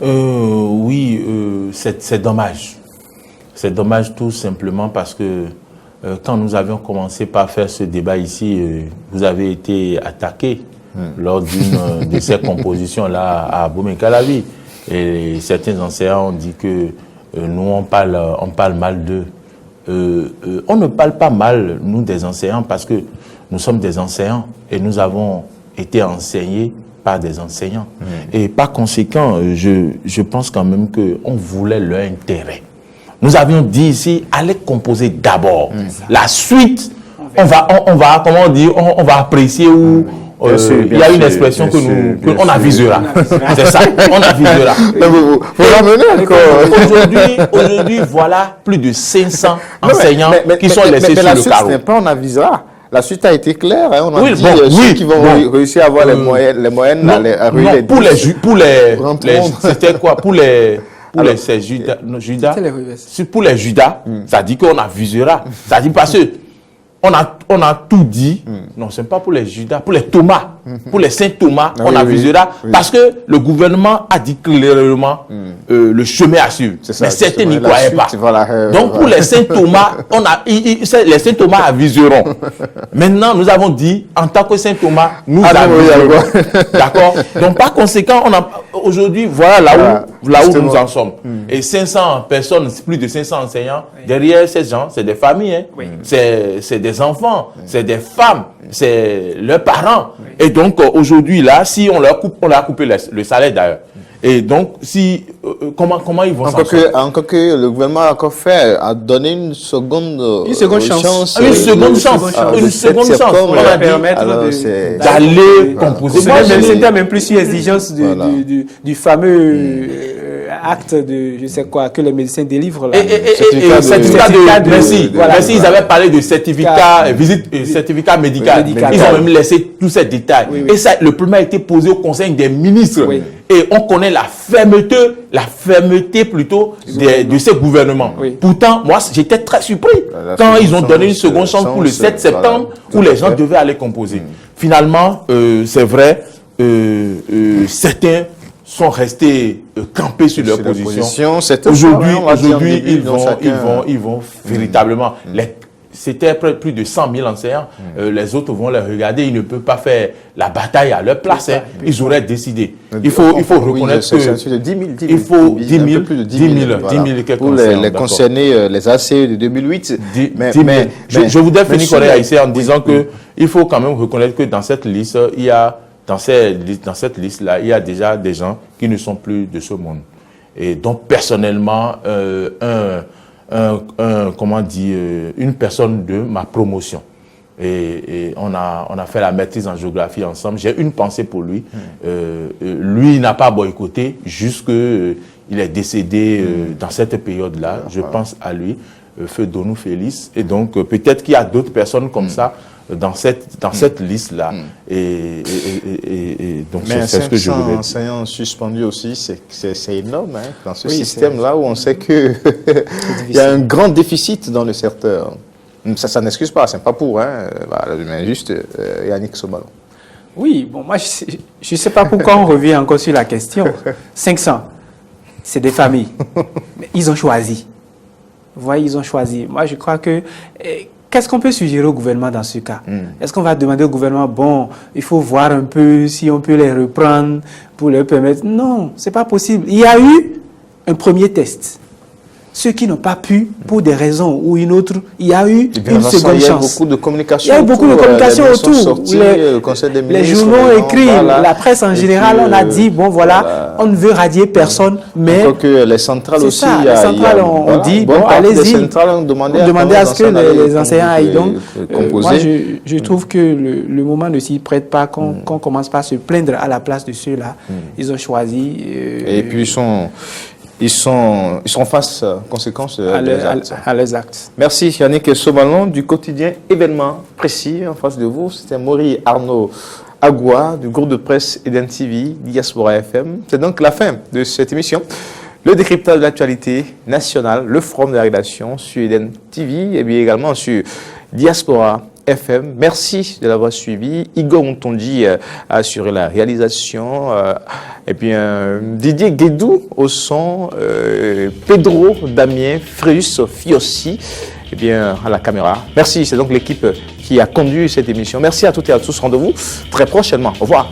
S2: Oui, c'est dommage. C'est dommage tout simplement parce que quand nous avions commencé par faire ce débat ici, vous avez été attaqué lors d'une de ces compositions-là à Boumé-Calavi. Et certains enseignants ont dit que nous, on parle mal d'eux. On ne parle pas mal, nous, des enseignants, parce que nous sommes des enseignants et nous avons été enseignés par des enseignants. Et par conséquent, je pense quand même qu'on voulait leur intérêt. Nous avions dit ici, allez composer d'abord. La suite, on va comment dire, on va apprécier où... il y a une expression qu'on avisera. C'est ça, on avisera. Aujourd'hui, voilà plus de 500 enseignants qui sont laissés sur le carreau.
S1: Mais pas on avisera. La suite a été claire. Hein. On a dit ceux qui vont réussir à avoir les moyennes à
S2: c'était quoi? Pour les Judas, pour les Judas, ça dit qu'on avisera. Ça dit parce que on a tout dit. Non, ce n'est pas pour les Judas, pour les Thomas, pour les Saint Thomas, on avisera. Parce que le gouvernement a dit clairement le chemin à suivre. Mais certains n'y croyaient pas. Donc pour les Saint Thomas, les Saint Thomas aviseront. Maintenant, nous avons dit, en tant que Saint Thomas, nous aviserons. D'accord? Donc par conséquent, aujourd'hui, voilà là où nous en sommes. Et 500 personnes, plus de 500 enseignants, derrière ces gens, c'est des familles, hein. C'est des enfants, c'est des femmes, c'est leurs parents. Et donc, aujourd'hui, là, si on leur a coupé le salaire d'ailleurs. Et donc, comment ils vont s'en sortir?
S1: Encore que le gouvernement a donné une seconde chance.
S2: Une seconde chance.
S1: On
S3: va permettre
S2: d'aller composer.
S3: C'était même plus une exigence du fameux acte de, je sais quoi, que les médecins délivrent là.
S2: Merci, ils avaient parlé de certificat médical. Ils ont même laissé tous ces détails. Et ça, le problème a été posé au Conseil des ministres. Et on connaît la fermeté plutôt de ces gouvernements. Pourtant, moi, j'étais très surpris quand ils ont donné une seconde chance pour le 7 septembre où les gens devaient aller composer. Finalement, c'est vrai, certains sont restés campés sur leur position. Aujourd'hui, ils vont véritablement... C'était plus de 100 000 enseignants. Les autres vont les regarder. Ils ne peuvent pas faire la bataille à leur place. Ils auraient décidé. Il faut reconnaître que... Il faut 10 000 et quelques
S1: pour les concernés, les ACE de 2008.
S2: Je voudrais finir Corée en disant qu'il faut quand même reconnaître que dans cette liste, dans cette liste-là, il y a déjà des gens qui ne sont plus de ce monde. Et donc, personnellement, une personne de ma promotion. Et on a fait la maîtrise en géographie ensemble. J'ai une pensée pour lui. Lui n'a pas boycotté jusqu'il est décédé dans cette période-là. Je pense à lui, Feu Donou Félix. Et donc, peut-être qu'il y a d'autres personnes comme ça dans cette liste-là. Et donc, c'est ce que je voulais dire.
S1: Enseignants suspendus aussi, c'est énorme dans ce système-là où on sait qu'il y a un grand déficit dans le secteur. Ça n'excuse pas, c'est pas pour, mais juste Yannick Sobalon.
S3: Oui, bon, moi, je ne sais pas pourquoi on revient encore sur la question. 500, c'est des familles. Mais ils ont choisi. Vous voyez, ils ont choisi. Moi, je crois que... Qu'est-ce qu'on peut suggérer au gouvernement dans ce cas? Est-ce qu'on va demander au gouvernement, bon, il faut voir un peu si on peut les reprendre pour leur permettre? Non, ce n'est pas possible. Il y a eu un premier test. Ceux qui n'ont pas pu, pour des raisons ou une autre, il y a eu une seconde chance.
S1: Il y a beaucoup de communication.
S3: Il y a eu beaucoup de communication autour.
S1: Les
S3: journaux écrits, la presse en général, on a dit, bon voilà, on ne veut radier personne, mais...
S1: Encore que les centrales aussi,
S3: les centrales ont dit, bon, allez-y. Les
S1: centrales ont demandé
S3: à ce que les enseignants aillent donc. Moi, je trouve que le moment ne s'y prête pas, qu'on commence pas à se plaindre à la place de ceux-là. Ils ont choisi...
S1: Et puis ils sont face conséquences à
S3: leurs actes.
S1: Merci Yannick Sobalon du quotidien Événement Précis. En face de vous, c'était Maury Arnaud Agua du groupe de presse Eden TV, Diaspora FM. C'est donc la fin de cette émission. Le décryptage de l'actualité nationale, le forum de la rédaction sur Eden TV et bien également sur Diaspora FM. Merci de l'avoir suivi. Igor Montondi a assuré la réalisation. Et puis Didier Guédou au son. Pedro Damien Fréus Fiossi et bien à la caméra. Merci, c'est donc l'équipe qui a conduit cette émission. Merci à toutes et à tous. Rendez-vous très prochainement. Au revoir.